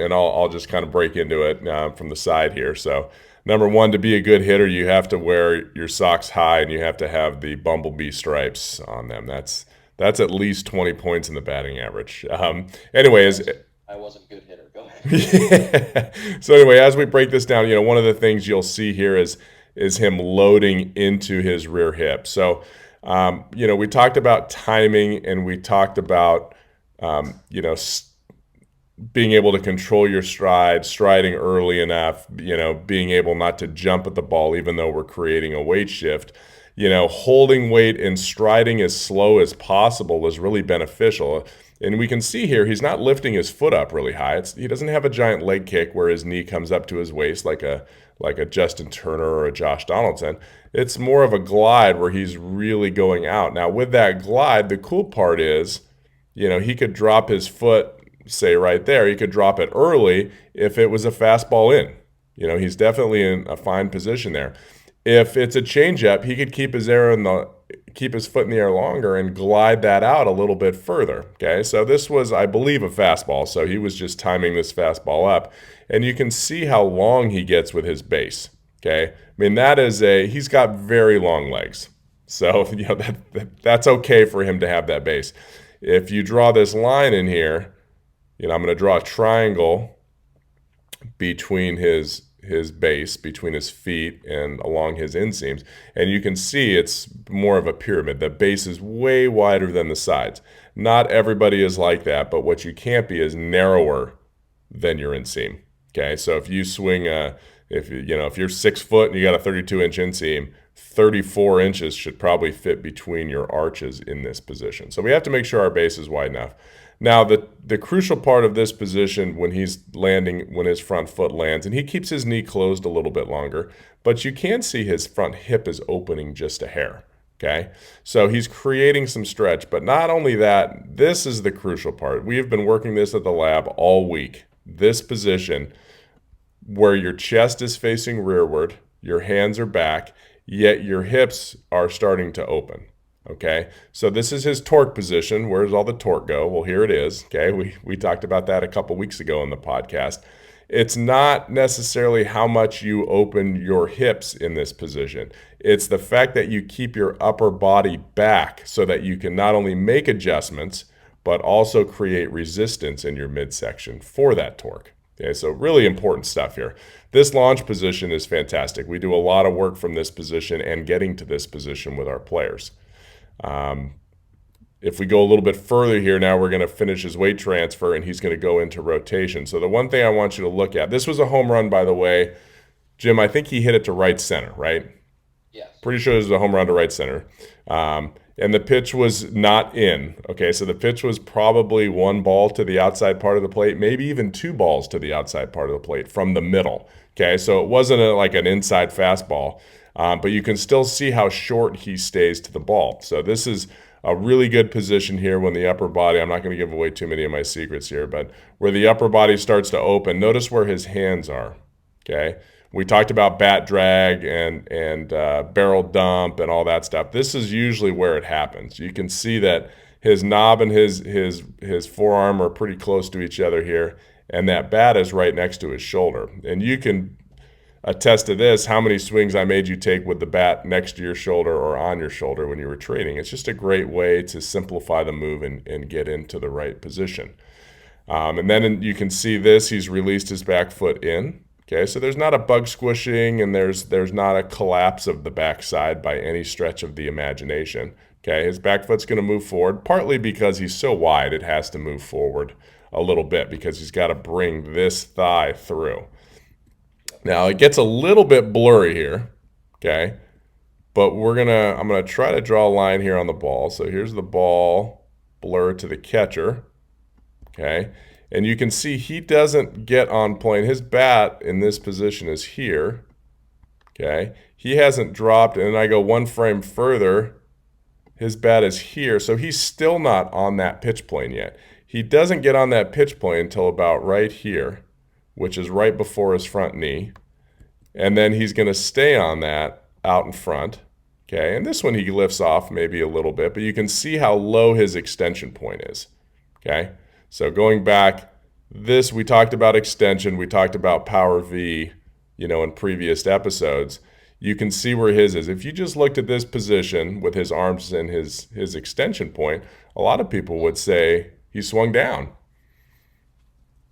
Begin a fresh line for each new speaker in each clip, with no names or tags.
and I'll just kind of break into it from the side here. So, number one, to be a good hitter, you have to wear your socks high and you have to have the bumblebee stripes on them. That's at least 20 points in the batting average. Anyways,
I wasn't a good hitter. Go ahead.
yeah. So anyway, as we break this down, one of the things you'll see here is him loading into his rear hip. So, we talked about timing and we talked about, being able to control your stride, striding early enough, being able not to jump at the ball even though we're creating a weight shift. Holding weight and striding as slow as possible is really beneficial. And we can see here he's not lifting his foot up really high. He doesn't have a giant leg kick where his knee comes up to his waist like a Justin Turner or a Josh Donaldson. It's more of a glide where he's really going out. Now with that glide, the cool part is, he could drop his foot, say right there. He could drop it early if it was a fastball in. He's definitely in a fine position there. If it's a changeup, he could keep keep his foot in the air longer and glide that out a little bit further. Okay, so this was, I believe, a fastball. So he was just timing this fastball up, and you can see how long he gets with his base. Okay, I mean he's got very long legs, so that's okay for him to have that base. If you draw this line in here, I'm going to draw a triangle between his base, between his feet and along his inseams. And you can see it's more of a pyramid. The base is way wider than the sides. Not everybody is like that, but what you can't be is narrower than your inseam. Okay, so if you swing if you're 6 foot and you got a 32-inch inseam, 34 inches should probably fit between your arches in this position. So we have to make sure our base is wide enough. Now, the crucial part of this position when he's landing, when his front foot lands, and he keeps his knee closed a little bit longer, but you can see his front hip is opening just a hair. Okay, so he's creating some stretch, but not only that, this is the crucial part. We have been working this at the lab all week. This position where your chest is facing rearward, your hands are back, yet your hips are starting to open. Okay, so this is his torque position. Where does all the torque go? Well, here it is. Okay, we talked about that a couple weeks ago in the podcast. It's not necessarily how much you open your hips in this position. It's the fact that you keep your upper body back so that you can not only make adjustments, but also create resistance in your midsection for that torque. Okay, so really important stuff here. This launch position is fantastic. We do a lot of work from this position and getting to this position with our players. If we go a little bit further here, now we're going to finish his weight transfer and he's going to go into rotation. So the one thing I want you to look at, this was a home run, by the way. Jim, I think he hit it to right center, right?
Yes.
Pretty sure this was a home run to right center. And the pitch was not in. Okay, so the pitch was probably 1 ball to the outside part of the plate, maybe even 2 balls to the outside part of the plate from the middle. Okay, so it wasn't like an inside fastball. But you can still see how short he stays to the ball. So this is a really good position here when the upper body, I'm not going to give away too many of my secrets here, but where the upper body starts to open, notice where his hands are, okay? We talked about bat drag and barrel dump and all that stuff. This is usually where it happens. You can see that his knob and his forearm are pretty close to each other here, and that bat is right next to his shoulder. And you can attest to this, how many swings I made you take with the bat next to your shoulder or on your shoulder when you were training. It's just a great way to simplify the move and get into the right position. And then you can see this, he's released his back foot in. Okay, so there's not a bug squishing and there's not a collapse of the backside by any stretch of the imagination. Okay, his back foot's going to move forward, partly because he's so wide it has to move forward a little bit because he's got to bring this thigh through. Now it gets a little bit blurry here, okay? But I'm gonna try to draw a line here on the ball. So here's the ball, blur to the catcher, okay? And you can see he doesn't get on plane. His bat in this position is here, okay? He hasn't dropped, and then I go 1 frame further, his bat is here, so he's still not on that pitch plane yet. He doesn't get on that pitch plane until about right here, which is right before his front knee. And then he's going to stay on that out in front. Okay, and this one he lifts off maybe a little bit, but you can see how low his extension point is. Okay, so going back, This, we talked about extension, we talked about power V, in previous episodes. You can see where his is. If you just looked at this position with his arms and his extension point, a lot of people would say he swung down.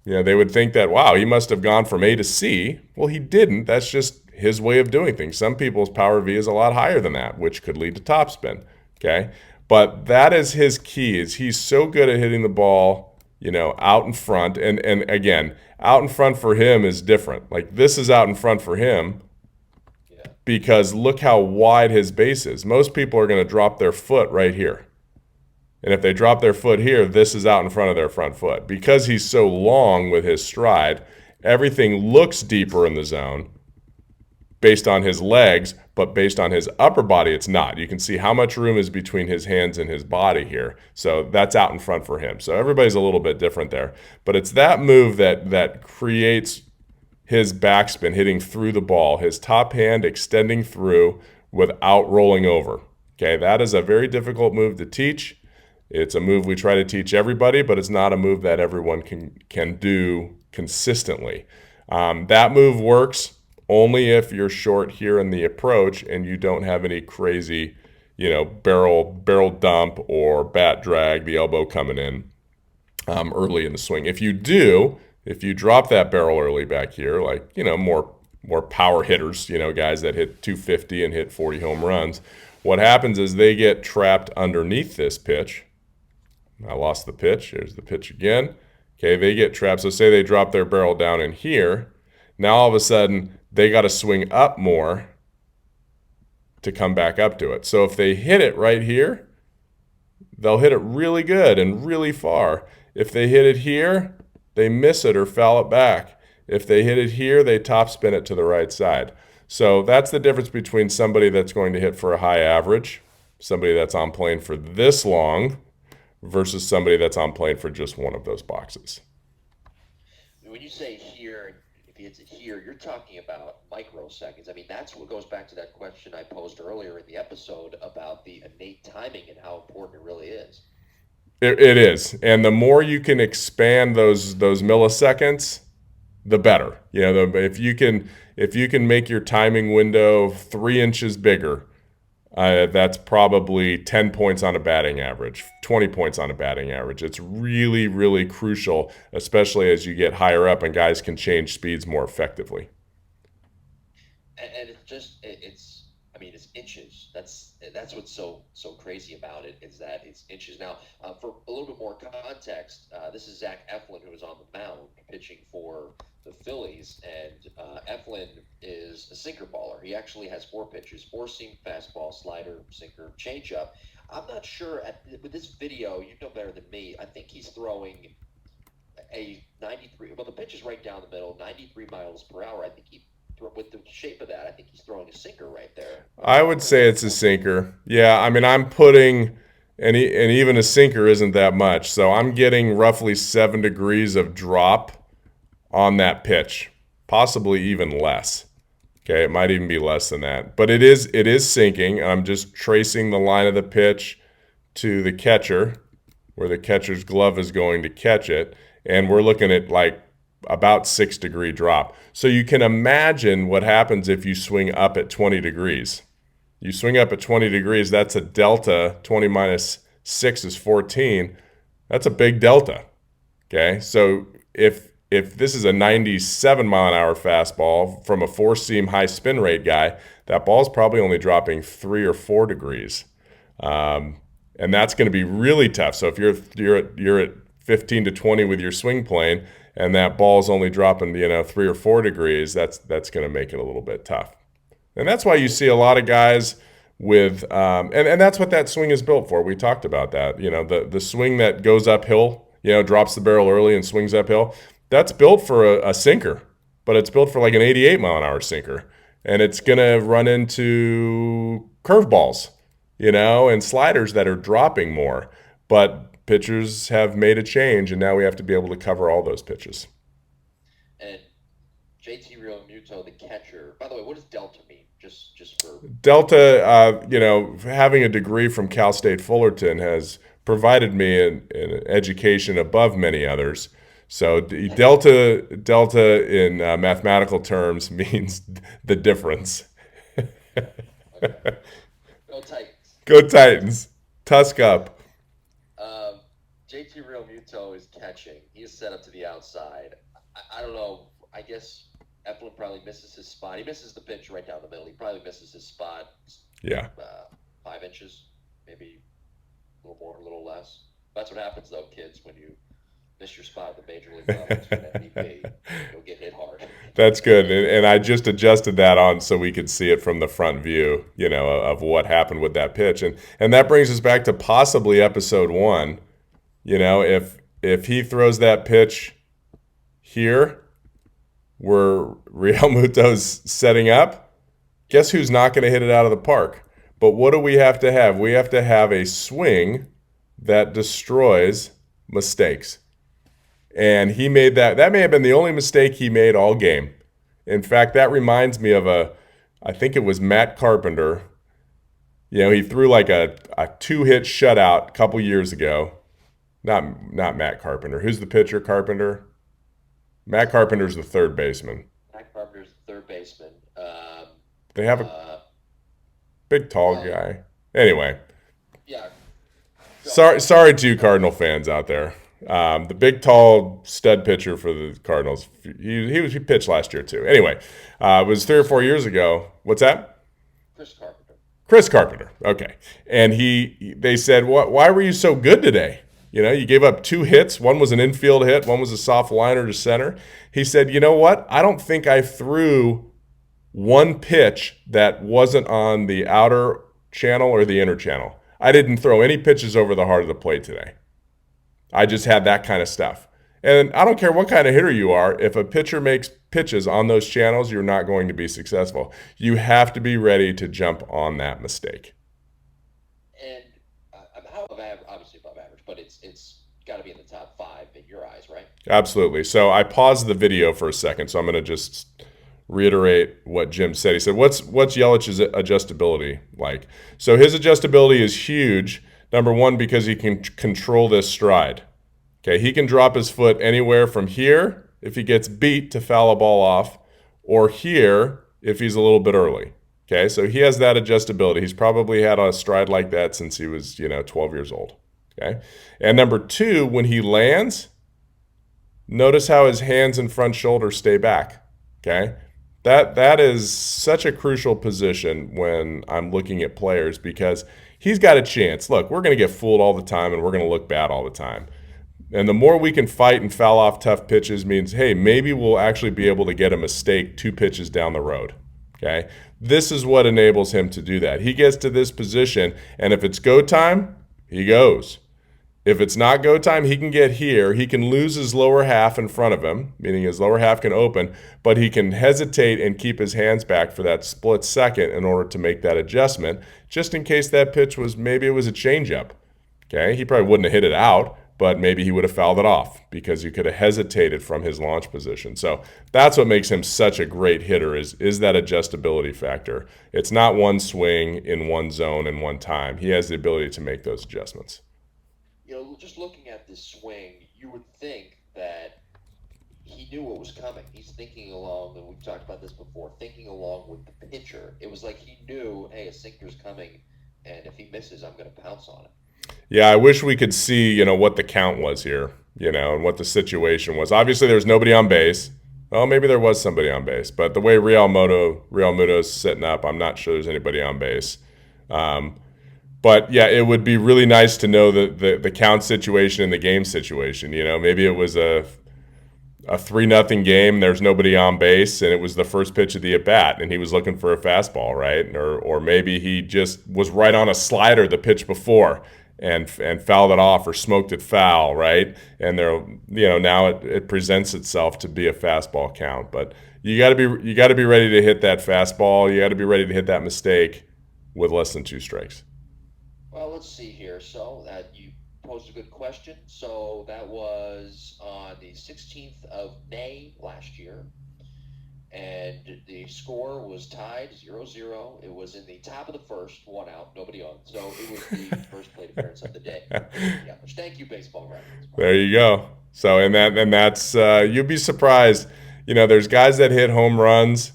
They would think that, wow, he must have gone from A to C. Well, he didn't. That's just his way of doing things. Some people's power V is a lot higher than that, which could lead to topspin. Okay. But that is his key, is he's so good at hitting the ball, out in front. And again, out in front for him is different. Like, this is out in front for him because look how wide his base is. Most people are going to drop their foot right here. And if they drop their foot here, this is out in front of their front foot. Because he's so long with his stride, everything looks deeper in the zone based on his legs, but based on his upper body, it's not. You can see how much room is between his hands and his body here. So that's out in front for him. So everybody's a little bit different there. But it's that move that creates his backspin, hitting through the ball, his top hand extending through without rolling over. Okay, that is a very difficult move to teach. It's a move we try to teach everybody, but it's not a move that everyone can do consistently. That move works only if you're short here in the approach and you don't have any crazy, barrel dump or bat drag, the elbow coming in early in the swing. If you do, if you drop that barrel early back here, like, more power hitters, guys that hit 250 and hit 40 home runs, what happens is they get trapped underneath this pitch. I lost the pitch. Here's the pitch again. Okay, they get trapped. So say they drop their barrel down in here. Now all of a sudden, they got to swing up more to come back up to it. So if they hit it right here, they'll hit it really good and really far. If they hit it here, they miss it or foul it back. If they hit it here, they topspin it to the right side. So that's the difference between somebody that's going to hit for a high average, somebody that's on plane for this long, versus somebody that's on plane for just one of those boxes.
When you say here, if he hits it here, you're talking about microseconds. I mean, that's what goes back to that question I posed earlier in the episode about the innate timing and how important it really is.
It is. And the more you can expand those milliseconds, the better. If you can make your timing window 3 inches bigger, that's probably 10 points on a batting average, 20 points on a batting average. It's really, really crucial, especially as you get higher up and guys can change speeds more effectively.
And it's inches. That's what's so crazy about it, is that it's inches. Now, for a little bit more context, this is Zach Eflin, who was on the mound pitching for the Phillies, and Eflin is a sinker baller. He actually has 4 pitches: 4-seam fastball, slider, sinker, changeup. I'm not sure with this video. You know better than me. I think he's throwing a 93. Well, the pitch is right down the middle, 93 miles per hour. I think with the shape of that, I think he's throwing a sinker right there.
I would say it's a sinker. Yeah, I mean, I'm putting, and even a sinker isn't that much. So I'm getting roughly 7 degrees of drop on that pitch, possibly even less. Okay, it might even be less than that. But it is sinking. I'm just tracing the line of the pitch to the catcher, where the catcher's glove is going to catch it. And we're looking at like about 6-degree drop. So you can imagine what happens if you swing up at 20 degrees. You swing up at 20 degrees, that's a delta. 20 minus 6 is 14. That's a big delta. Okay, so if this is a 97-mile-an-hour fastball from a 4-seam high spin rate guy, that ball's probably only dropping 3 or 4 degrees. And that's going to be really tough. So if you're at 15 to 20 with your swing plane, and that ball's only dropping 3 or 4 degrees, that's going to make it a little bit tough. And that's why you see a lot of guys with and that's what that swing is built for. We talked about that. The swing that goes uphill, drops the barrel early and swings uphill, that's built for a sinker, but it's built for like an 88-mile-an-hour sinker, and it's going to run into curveballs, and sliders that are dropping more. But pitchers have made a change, and now we have to be able to cover all those pitches.
And JT Realmuto, the catcher. By the way, what does delta mean? Just for
delta, having a degree from Cal State Fullerton has provided me an education above many others So delta in mathematical terms means the difference.
Okay. Go Titans.
Go
Go Titans.
Titans. Tusk up.
Um, JT Realmuto is catching. He is set up to the outside. I don't know. I guess Eflin probably misses his spot. He misses the pitch right down the middle. He probably misses his spot
Yeah.
5 inches, maybe a little more, a little less. That's what happens, though, kids, when you miss your spot at the major league level to an MVP. You'll get hit hard.
That's good. And I just adjusted that on so we could see it from the front view, of what happened with that pitch. And that brings us back to possibly episode 1. If he throws that pitch here where Real Muto's setting up, guess who's not going to hit it out of the park? But what do we have to have? We have to have a swing that destroys mistakes. And he made that. That may have been the only mistake he made all game. In fact, that reminds me of I think it was Matt Carpenter. He threw like a 2-hit shutout a couple years ago. Not Matt Carpenter. Who's the pitcher, Carpenter? Matt Carpenter's the third baseman.
Matt Carpenter's the third baseman.
They have a
Uh,
big, tall
well,
guy. Anyway,
yeah, go.
sorry to you Cardinal fans out there. The big, tall stud pitcher for the Cardinals. He pitched last year too. Anyway, it was 3 or 4 years ago. What's that?
Chris Carpenter.
Chris Carpenter. Okay, and they said, Why were you so good today? You gave up 2 hits. One was an infield hit. One was a soft liner to center. He said, you know what? I don't think I threw one pitch that wasn't on the outer channel or the inner channel. I didn't throw any pitches over the heart of the plate today. I just had that kind of stuff. And I don't care what kind of hitter you are, if a pitcher makes pitches on those channels, you're not going to be successful. You have to be ready to jump on that mistake.
And how obviously above average, but it's got to be in the top 5 in your eyes, right?
Absolutely. So I paused the video for a second, so I'm going to just reiterate what Jim said. He said, "What's Yelich's adjustability like?" So his adjustability is huge. Number one, because he can control this stride. Okay, he can drop his foot anywhere from here if he gets beat to foul a ball off, or here if he's a little bit early. Okay, so he has that adjustability. He's probably had a stride like that since he was, 12 years old. Okay, and number two, when he lands, notice how his hands and front shoulder stay back. Okay, that is such a crucial position when I'm looking at players because he's got a chance. Look, we're going to get fooled all the time and we're going to look bad all the time. And the more we can fight and foul off tough pitches means, hey, maybe we'll actually be able to get a mistake 2 pitches down the road. Okay? This is what enables him to do that. He gets to this position, and if it's go time, he goes. If it's not go time, he can get here. He can lose his lower half in front of him, meaning his lower half can open, but he can hesitate and keep his hands back for that split second in order to make that adjustment, just in case that pitch was, maybe it was a changeup. Okay? He probably wouldn't have hit it out, but maybe he would have fouled it off because he could have hesitated from his launch position. So that's what makes him such a great hitter is that adjustability factor. It's not one swing in one zone in one time. He has the ability to make those adjustments.
Just looking at this swing, you would think that he knew what was coming. He's thinking along, and we've talked about this before, thinking along with the pitcher. It was like he knew, hey, a sinker's coming, and if he misses, I'm going to pounce on it.
Yeah, I wish we could see, what the count was here, and what the situation was. Obviously, there's nobody on base. Well, maybe there was somebody on base, but the way Real Muto's sitting up, I'm not sure there's anybody on base. But yeah, it would be really nice to know the count situation and the game situation. Maybe it was a 3-0 game. There's nobody on base, and it was the first pitch of the at bat, and he was looking for a fastball, right? Or maybe he just was right on a slider the pitch before and fouled it off or smoked it foul, right? And now it presents itself to be a fastball count. But you got to be ready to hit that fastball. You got to be ready to hit that mistake with less than 2 strikes.
Well, let's see here. So you posed a good question. So that was on the 16th of May last year. and the score was tied 0-0. It was in the top of the first, one out, nobody on. So it was the first plate appearance of the day. Couldn't be that much. Thank you, baseball reference, by the
There
way.
you go. So and that's you'd be surprised. There's guys that hit home runs,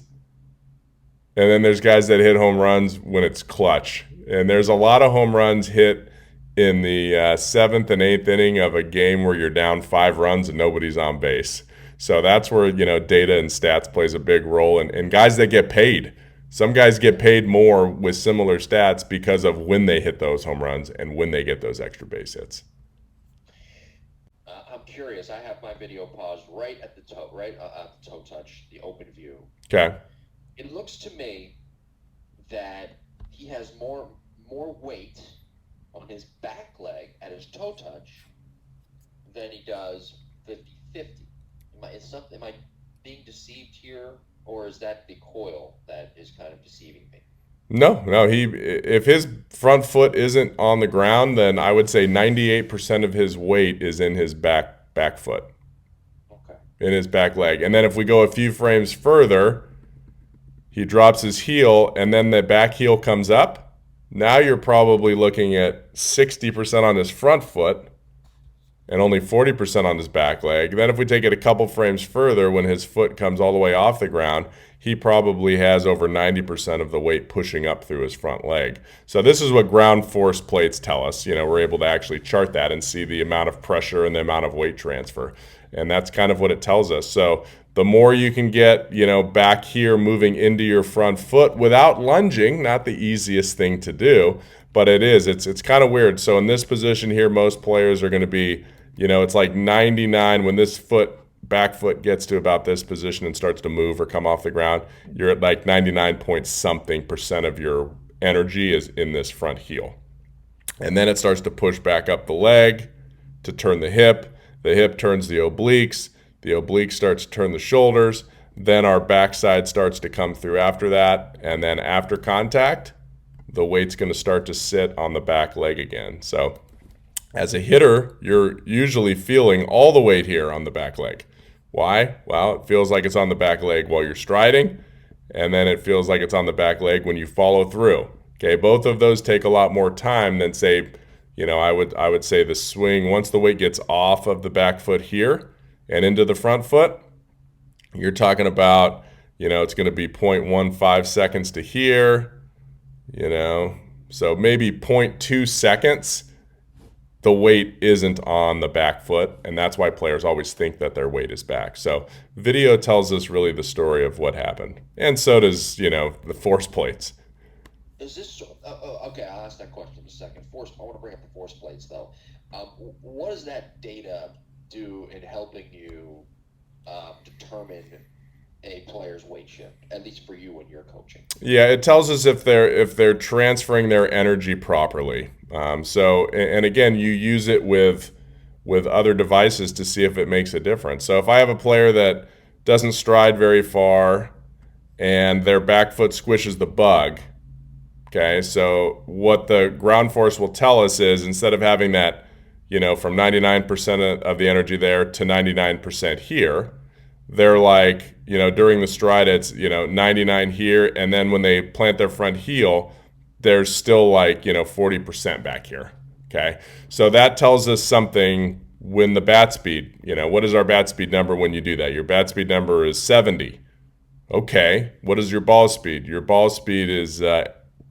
and then there's guys that hit home runs when it's clutch. And there's a lot of home runs hit in the seventh and eighth inning of a game where you're down 5 runs and nobody's on base. So that's where data and stats plays a big role, and guys that get paid. Some guys get paid more with similar stats because of when they hit those home runs and when they get those extra base hits.
I'm curious. I have my video paused right at the toe, right at the toe touch, the open view.
Okay.
It looks to me that he has more weight on his back leg at his toe touch than he does 50-50. Am I being deceived here, or is that the coil that is kind of deceiving me?
No, no. He if his front foot isn't on the ground, then I would say 98% of his weight is in his back foot,
Okay.
in his back leg. And then if we go a few frames further, he drops his heel, and then the back heel comes up. Now you're probably looking at 60% on his front foot and only 40% on his back leg. Then if we take it a couple frames further, when his foot comes all the way off the ground, he probably has over 90% of the weight pushing up through his front leg. So this is what ground force plates tell us. We're able to actually chart that and see the amount of pressure and the amount of weight transfer. And that's kind of what it tells us. So the more you can get, back here moving into your front foot without lunging, not the easiest thing to do, but it is. It's kind of weird. So in this position here, most players are going to be, it's like 99 when this back foot gets to about this position and starts to move or come off the ground. You're at like 99 point something percent of your energy is in this front heel. And then it starts to push back up the leg to turn the hip. The hip turns the oblique starts to turn the shoulders. Then our backside starts to come through after that. And then after contact, the weight's going to start to sit on the back leg again. So as a hitter, you're usually feeling all the weight here on the back leg. Why? Well, it feels like it's on the back leg while you're striding, and then it feels like it's on the back leg when you follow through. Okay, both of those take a lot more time than say, I would say the swing, once the weight gets off of the back foot here and into the front foot, you're talking about, it's going to be 0.15 seconds to here, so maybe zero point 0.2 seconds the weight isn't on the back foot, and that's why players always think that their weight is back. So video tells us really the story of what happened, and so does the force plates.
Is this okay? I'll ask that question in a second. I want to bring up the force plates though. What does that data do in helping you determine a player's weight shift, at least for you when you're coaching?
Yeah, it tells us if they're transferring their energy properly. So and again, you use it with other devices to see if it makes a difference. So if I have a player that doesn't stride very far and their back foot squishes the bug, okay, so what the ground force will tell us is instead of having that, from 99% of the energy there to 99% here, they're like, during the stride, it's, 99 here. And then when they plant their front heel, there's still like, 40% back here. Okay. So that tells us something when the bat speed, what is our bat speed number when you do that? Your bat speed number is 70. Okay. What is your ball speed? Your ball speed is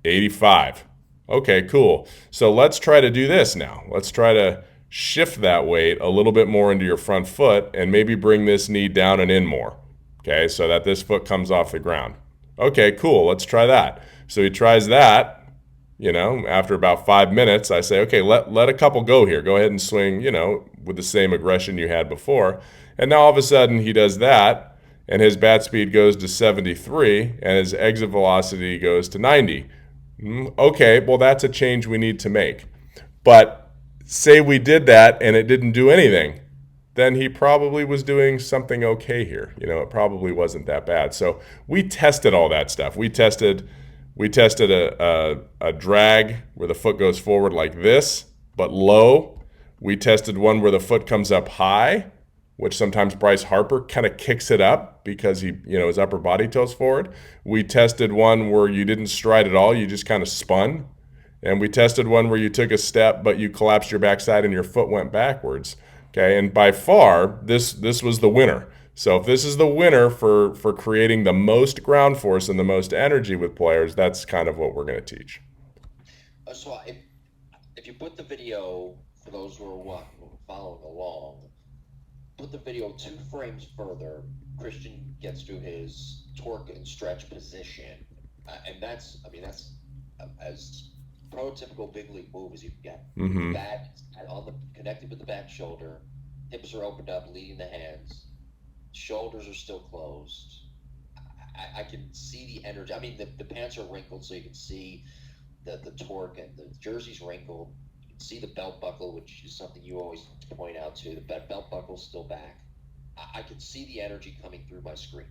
85. Okay, cool. So let's try to do this now. Let's try to shift that weight a little bit more into your front foot and maybe bring this knee down and in more. Okay, so that this foot comes off the ground. Okay, cool. Let's try that. So he tries that. After about 5 minutes, I say, okay, let a couple go here. Go ahead and swing, with the same aggression you had before. And now all of a sudden he does that, and his bat speed goes to 73, and his exit velocity goes to 90. Okay, well, that's a change we need to make. But say we did that and it didn't do anything, then he probably was doing something okay here. It probably wasn't that bad. So we tested all that stuff. We tested a drag where the foot goes forward like this, but low. We tested one where the foot comes up high, which sometimes Bryce Harper kind of kicks it up because his upper body tilts forward. We tested one where you didn't stride at all, you just kind of spun. And we tested one where you took a step, but you collapsed your backside and your foot went backwards. Okay, and by far, this was the winner. So if this is the winner for creating the most ground force and the most energy with players, that's kind of what we're going to teach.
So if you put the video, for those who are following along, put the video 2 frames further, Christian gets to his torque and stretch position. And that's as prototypical big league move as you can get.
Mm-hmm.
Back connected with the back shoulder, hips are opened up, leading the hands, shoulders are still closed. I can see the energy. I mean, the pants are wrinkled, so you can see the torque, and the jersey's wrinkled. You can see the belt buckle, which is something you always point out too. The belt buckle's still back. I can see the energy coming through my screen.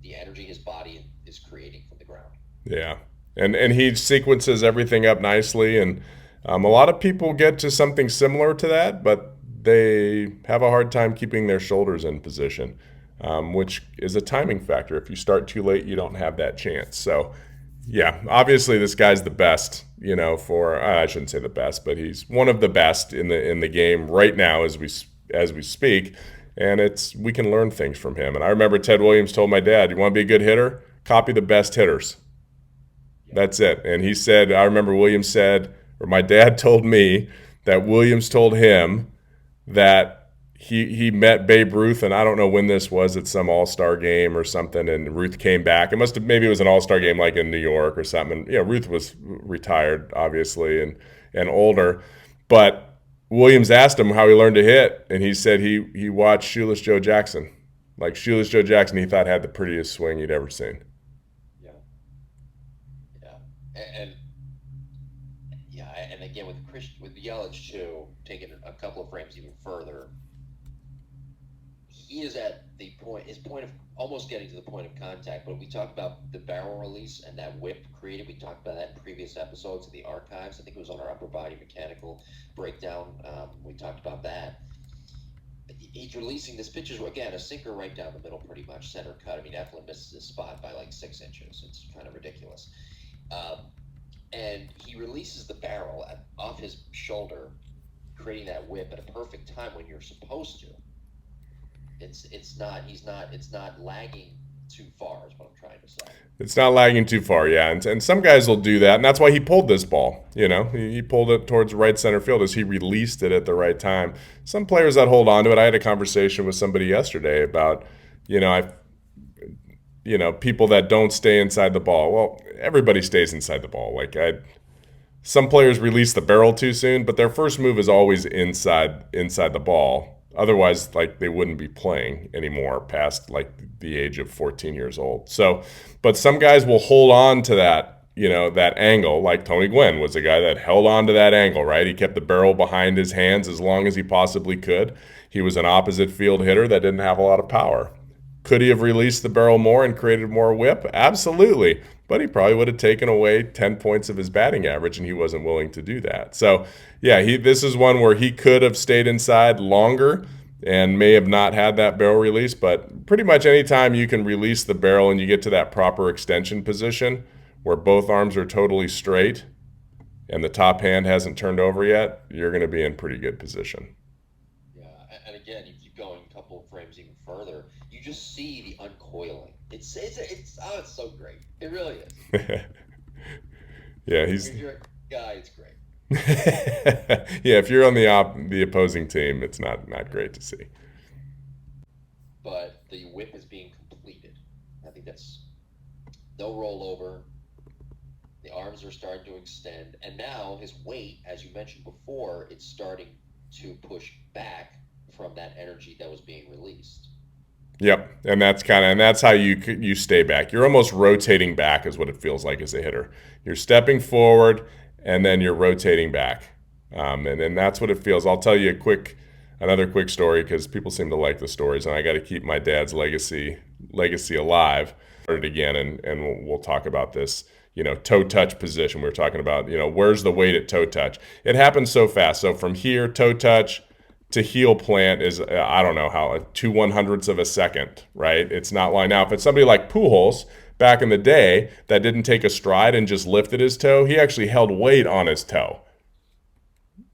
The energy his body is creating from the ground.
Yeah, and he sequences everything up nicely, and a lot of people get to something similar to that, but they have a hard time keeping their shoulders in position, which is a timing factor. If you start too late, you don't have that chance. So, yeah, obviously this guy's the best. I shouldn't say the best, but he's one of the best in the game right now as we speak, and we can learn things from him. And I remember Ted Williams told my dad, "You want to be a good hitter? Copy the best hitters." That's it. And he said, I remember Williams said, or my dad told me that Williams told him that he met Babe Ruth, and I don't know when this was, at some All-Star game or something, and Ruth came back. Maybe it was an All-Star game like in New York or something. And, Ruth was retired, obviously, and older. But Williams asked him how he learned to hit, and he said he watched Shoeless Joe Jackson. Like Shoeless Joe Jackson, he thought had the prettiest swing he'd ever seen.
And and again with Yelich too, taking a couple of frames even further, he is at his point of almost getting to the point of contact. But we talked about the barrel release and that whip created. We talked about that in previous episodes in the archives. I think it was on our upper body mechanical breakdown. We talked about that. He's releasing this pitch is, again, a sinker right down the middle, pretty much center cut. I mean, Eflin misses his spot by like 6 inches. It's kind of ridiculous. And he releases the barrel off his shoulder, creating that whip at a perfect time when you're supposed to. It's not lagging too far, is what I'm trying to say.
It's not lagging too far, yeah. And some guys will do that, and that's why he pulled this ball. He pulled it towards right center field as he released it at the right time. Some players that hold on to it. I had a conversation with somebody yesterday about, people that don't stay inside the ball. Well, everybody stays inside the ball. Some players release the barrel too soon, but their first move is always inside the ball. Otherwise, they wouldn't be playing anymore past the age of 14 years old. So, but some guys will hold on to that, that angle. Like Tony Gwynn was a guy that held on to that angle, right? He kept the barrel behind his hands as long as he possibly could. He was an opposite field hitter that didn't have a lot of power. Could he have released the barrel more and created more whip? Absolutely. But he probably would have taken away 10 points of his batting average, and he wasn't willing to do that. So, yeah, this is one where he could have stayed inside longer and may have not had that barrel release. But pretty much any time you can release the barrel and you get to that proper extension position where both arms are totally straight and the top hand hasn't turned over yet, you're going to be in pretty good position.
Yeah, and again, you keep going a couple of frames even further, you just see the uncoiling. It's so great. It really is.
Yeah,
if you're a guy, it's great.
Yeah, if you're on the opposing team, it's not great to see.
But the whip is being completed. I think that's no rollover. The arms are starting to extend, and now his weight, as you mentioned before, it's starting to push back from that energy that was being released.
Yep, and that's how you stay back. You're almost rotating back, is what it feels like as a hitter. You're stepping forward, and then you're rotating back, and then that's what it feels. I'll tell you another quick story because people seem to like the stories, and I got to keep my dad's legacy alive. Start it again, and we'll talk about this. Toe touch position. We were talking about, where's the weight at toe touch? It happens so fast. So from here, toe touch, to heel plant is I don't know how 2/100ths of a second, right? It's not long. Now if it's somebody like Pujols back in the day that didn't take a stride and just lifted his toe, he actually held weight on his toe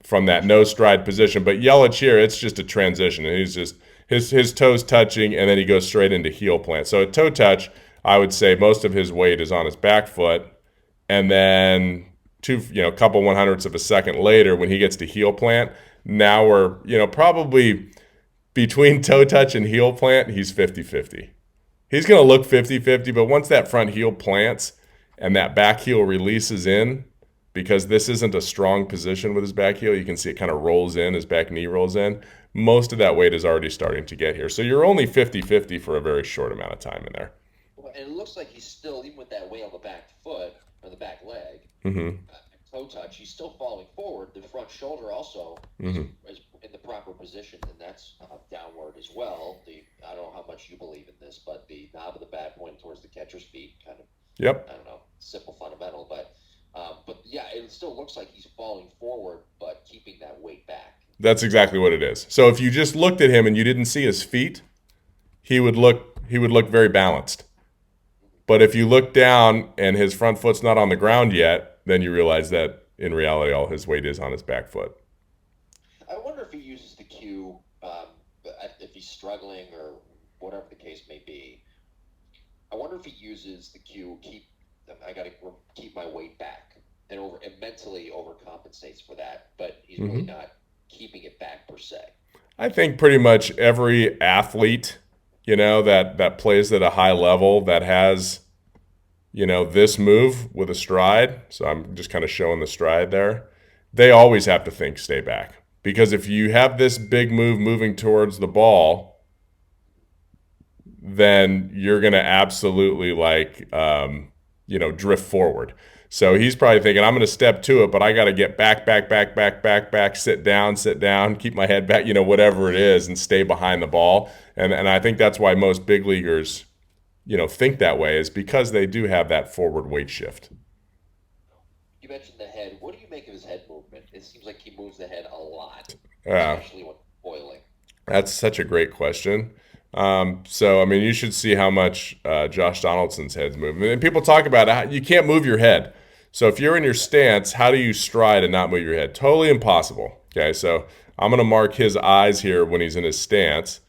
from that no
Sure.
stride position. But Yelich here, it's just a transition, and he's just his toes touching, and then he goes straight into heel plant. So a toe touch, I would say most of his weight is on his back foot, and then a couple 100ths of a second later, when he gets to heel plant, now we're probably between toe touch and heel plant, he's 50-50. He's going to look 50-50, but once that front heel plants and that back heel releases in, because this isn't a strong position with his back heel, you can see it kind of rolls in, his back knee rolls in. Most of that weight is already starting to get here. So you're only 50-50 for a very short amount of time in there.
Well, and it looks like he's still, even with that weight on the back foot or the back leg,
Mm-hmm.
toe touch, he's still falling forward. The front shoulder also
Mm-hmm.
is in the proper position, and that's downward as well. I don't know how much you believe in this, but the knob of the bat pointing towards the catcher's feet, kind of,
Yep.
I don't know, simple fundamental, but yeah, it still looks like he's falling forward, but keeping that weight back.
That's exactly what it is. So if you just looked at him and you didn't see his feet, he would look very balanced. But if you look down and his front foot's not on the ground yet, then you realize that in reality all his weight is on his back foot.
I wonder if he uses the cue, if he's struggling or whatever the case may be. I wonder if he uses the cue, I got to keep my weight back, and mentally overcompensates for that, but he's really
Mm-hmm.
not keeping it back per se.
I think pretty much every athlete, that plays at a high level that has, this move with a stride. So I'm just kind of showing the stride there. They always have to think stay back. Because if you have this big move moving towards the ball, then you're going to absolutely drift forward. So he's probably thinking, I'm going to step to it, but I got to get back, back, back, back, back, back, sit down, keep my head back, whatever it is, and stay behind the ball. And I think that's why most big leaguers, think that way, is because they do have that forward weight shift.
You mentioned the head. What do you make of his head movement? It seems like he moves the head a lot,
Uh,
especially when boiling.
that's such a great question. So, I mean, you should see how much Josh Donaldson's head's moving. And people talk about how you can't move your head. So, if you're in your stance, how do you stride and not move your head? Totally impossible. Okay, so I'm going to mark his eyes here when he's in his stance.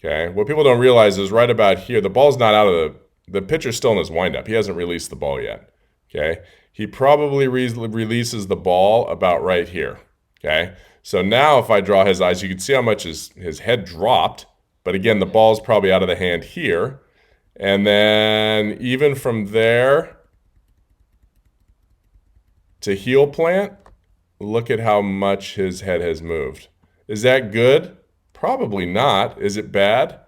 Okay, what people don't realize is right about here, the ball's not out of the pitcher's still in his windup. He hasn't released the ball yet. Okay, he probably releases the ball about right here. Okay, so now if I draw his eyes, you can see how much his head dropped. But again, the
Yeah.
ball's probably out of the hand here. And then even from there to heel plant, look at how much his head has moved. Is that good? Probably not. Is it bad?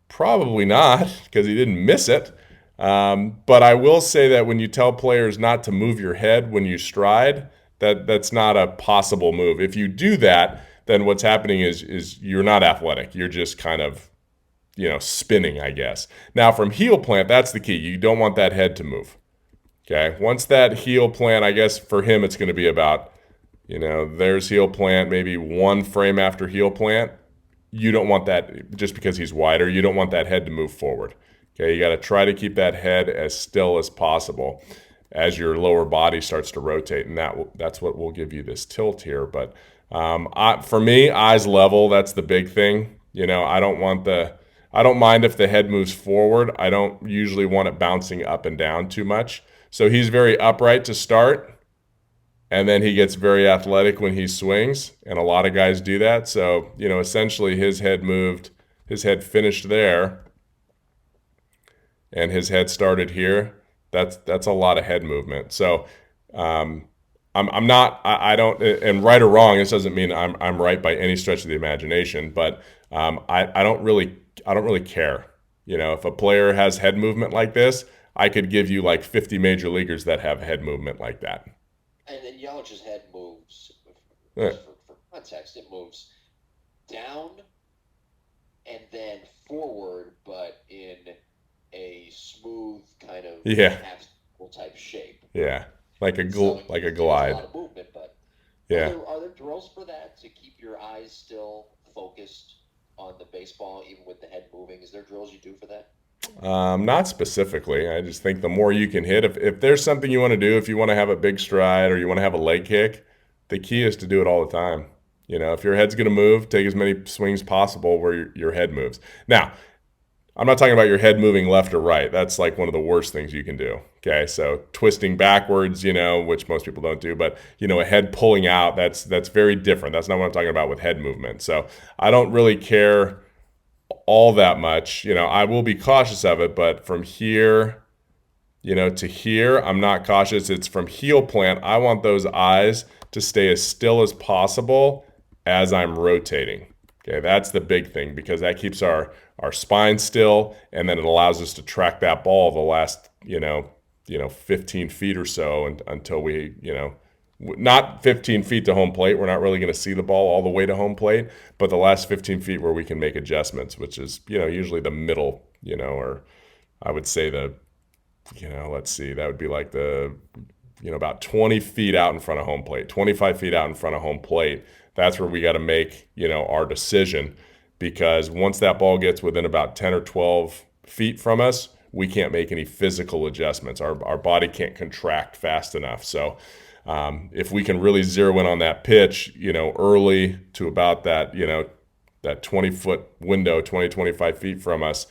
Probably not, because he didn't miss it. But I will say that when you tell players not to move your head when you stride, that's not a possible move. If you do that, then what's happening is you're not athletic. You're just kind of spinning, I guess. Now from heel plant, that's the key. You don't want that head to move. Okay. Once that heel plant, I guess for him it's going to be about there's heel plant, maybe one frame after heel plant. You don't want that just because he's wider. You don't want that head to move forward. Okay, you got to try to keep that head as still as possible as your lower body starts to rotate, and that's what will give you this tilt here. But for me, eyes level. That's the big thing. I don't mind if the head moves forward. I don't usually want it bouncing up and down too much. So he's very upright to start. And then he gets very athletic when he swings, and a lot of guys do that. So, essentially his head finished there, and his head started here. That's a lot of head movement. So, I'm not I don't, and right or wrong, this doesn't mean I'm right by any stretch of the imagination, but I don't really care. If a player has head movement like this, I could give you like 50 major leaguers that have head movement like that.
And then Yelich's head moves,
Eh,
just for context, it moves down and then forward, but in a smooth kind of
Yeah,
half circle type shape.
yeah,
So
like a
there's a
glide.
lot of movement, but
Yeah.
are there drills for that to keep your eyes still focused on the baseball, even with the head moving? Is there drills you do for that?
Not specifically. I just think the more you can hit, if there's something you want to do, if you want to have a big stride or you want to have a leg kick, the key is to do it all the time. If your head's going to move, take as many swings possible where your head moves. Now, I'm not talking about your head moving left or right. That's like one of the worst things you can do. Okay, so twisting backwards, which most people don't do, but a head pulling out, that's very different. That's not what I'm talking about with head movement. So I don't really care all that much. I will be cautious of it, but from here, to here, I'm not cautious. It's from heel plant. I want those eyes to stay as still as possible as I'm rotating. Okay, that's the big thing because that keeps our spine still, and then it allows us to track that ball the last 15 feet or so until we not 15 feet to home plate. We're not really going to see the ball all the way to home plate, but the last 15 feet where we can make adjustments, which is usually the middle, or I would say let's see, that would be like about 20 feet out in front of home plate, 25 feet out in front of home plate. That's where we got to make, our decision because once that ball gets within about 10 or 12 feet from us, we can't make any physical adjustments. Our body can't contract fast enough. So if we can really zero in on that pitch, early to about that 20-foot window, 20, 25 feet from us,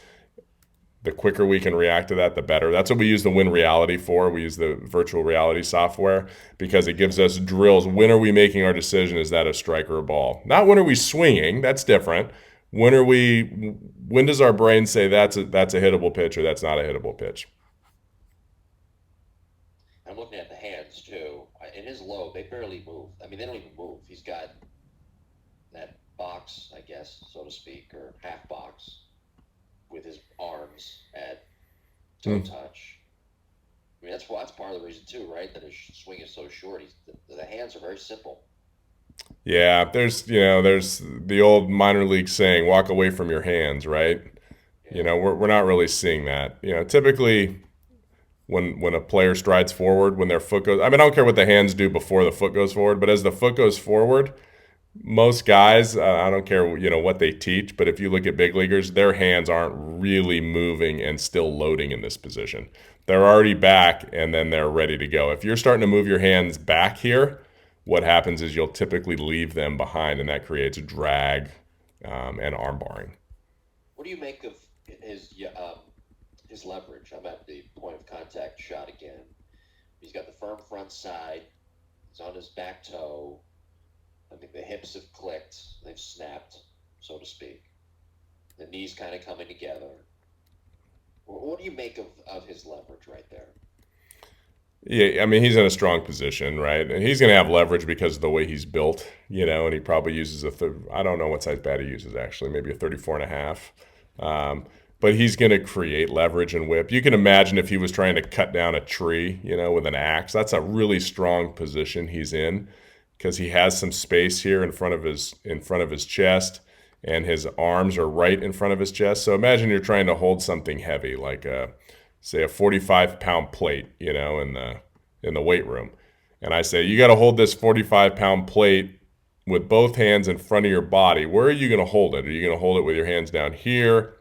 the quicker we can react to that, the better. That's what we use the Win Reality for. We use the virtual reality software because it gives us drills. When are we making our decision? Is that a strike or a ball? Not when are we swinging. That's different. When does our brain say that's a hittable pitch or that's not a hittable pitch?
I'm looking at the hands too. In his low, they barely move. I mean, they don't even move. He's got that box, I guess, so to speak, or half box with his arms at toe
Hmm.
touch. I mean, that's part of the reason too, right? That his swing is so short. The hands are very simple.
Yeah, there's the old minor league saying, walk away from your hands, right?
Yeah.
We're not really seeing that. Typically when a player strides forward, when their foot goes, I mean, I don't care what the hands do before the foot goes forward, but as the foot goes forward, most guys, I don't care, what they teach, but if you look at big leaguers, their hands aren't really moving and still loading in this position. They're already back and then they're ready to go. If you're starting to move your hands back here, what happens is you'll typically leave them behind, and that creates a drag and arm barring.
What do you make of his yeah, his leverage? I'm at the point of contact shot again. He's got the firm front side. He's on his back toe. I think the hips have clicked. They've snapped, so to speak. The knees kind of coming together. What do you make of his leverage right there?
Yeah, I mean, he's in a strong position, right? And he's going to have leverage because of the way he's built, and he probably uses I don't know what size bat he uses actually, maybe a 34 and a half. But he's going to create leverage and whip. You can imagine if he was trying to cut down a tree, with an axe. That's a really strong position he's in because he has some space here in front of his chest, and his arms are right in front of his chest. So imagine you're trying to hold something heavy, like say a 45-pound plate, in the weight room. And I say, you got to hold this 45-pound plate with both hands in front of your body. Where are you going to hold it? Are you going to hold it with your hands down here?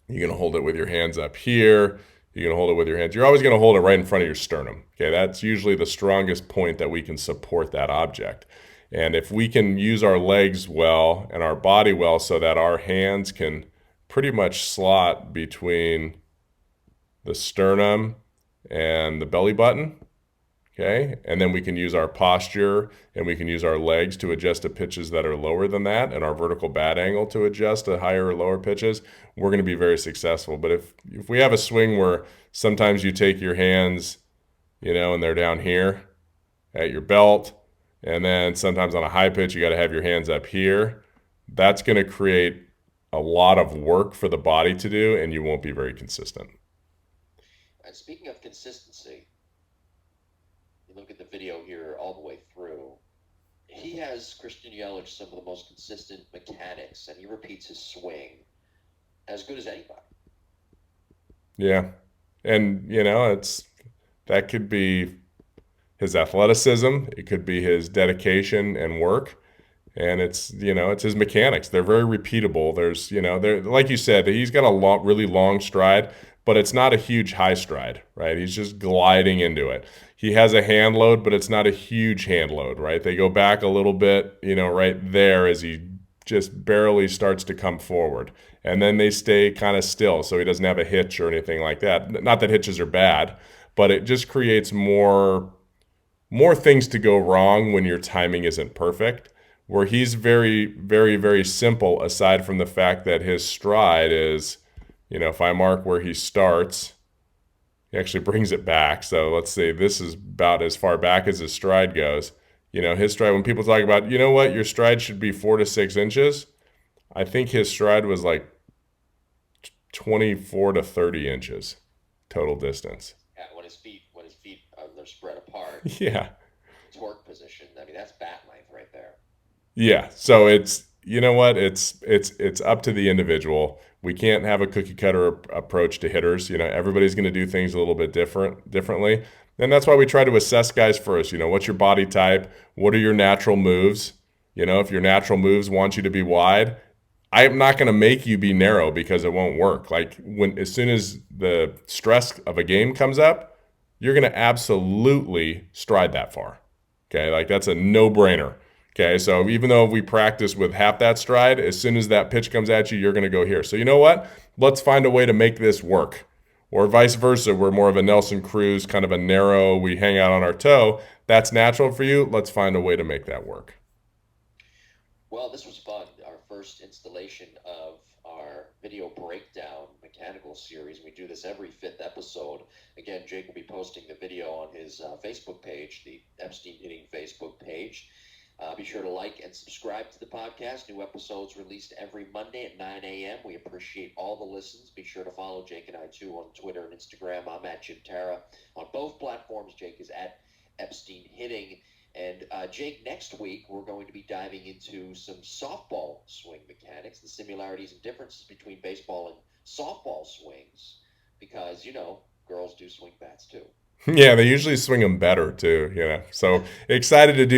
You're going to hold it with your hands up here. You're going to hold it with your hands. You're always going to hold it right in front of your sternum. Okay, that's usually the strongest point that we can support that object. And if we can use our legs well and our body well so that our hands can pretty much slot between the sternum and the belly button, okay? And then we can use our posture and we can use our legs to adjust to pitches that are lower than that and our vertical bat angle to adjust to higher or lower pitches. We're going to be very successful. But if we have a swing where sometimes you take your hands, and they're down here at your belt, and then sometimes on a high pitch you got to have your hands up here, that's going to create a lot of work for the body to do, and you won't be very consistent.
And speaking of consistency, you look at the video here all the way through. He has Christian Yelich some of the most consistent mechanics, and he repeats his swing as good as anybody.
Yeah. And, it's that could be his athleticism, it could be his dedication and work, and it's his mechanics. They're very repeatable. There's they're like you said, he's got a long, really long stride, but it's not a huge high stride, right? He's just gliding into it. He has a hand load, but it's not a huge hand load, right? They go back a little bit, right there as he just barely starts to come forward. And then they stay kind of still so he doesn't have a hitch or anything like that. Not that hitches are bad, but it just creates more things to go wrong when your timing isn't perfect. Where he's very, very, very simple, aside from the fact that his stride is, if I mark where he starts, he actually brings it back. So let's say this is about as far back as his stride goes. His stride, when people talk about, what, your stride should be 4 to 6 inches, I think his stride was like 24 to 30 inches total distance.
Yeah, when his feet they're spread apart,
Yeah.
torque position. I mean, that's bat length right there.
Yeah. So it's what it's up to the individual. We can't have a cookie cutter approach to hitters. Everybody's going to do things a little bit differently, and that's why we try to assess guys first. What's your body type? What are your natural moves? If your natural moves want you to be wide, I'm not going to make you be narrow because it won't work. Like as soon as the stress of a game comes up, you're going to absolutely stride that far. Okay, like that's a no-brainer. Okay, so even though we practice with half that stride, as soon as that pitch comes at you, you're going to go here. So you know what? Let's find a way to make this work. Or vice versa, we're more of a Nelson Cruz, kind of a narrow, we hang out on our toe. That's natural for you. Let's find a way to make that work.
Well, this was fun. Our first installation of our video breakdown mechanical series. We do this every fifth episode. Again, Jake will be posting the video on his Facebook page, the Epstein Hitting Facebook page. Be sure to like and subscribe to the podcast. New episodes released every Monday at 9 a.m. We appreciate all the listens. Be sure to follow Jake and I, too, on Twitter and Instagram. I'm at Jim Tara. On both platforms, Jake is at Epstein Hitting. And Jake, next week, we're going to be diving into some softball swing mechanics, the similarities and differences between baseball and softball swings, because, girls do swing bats, too.
Yeah, they usually swing them better too. So excited to do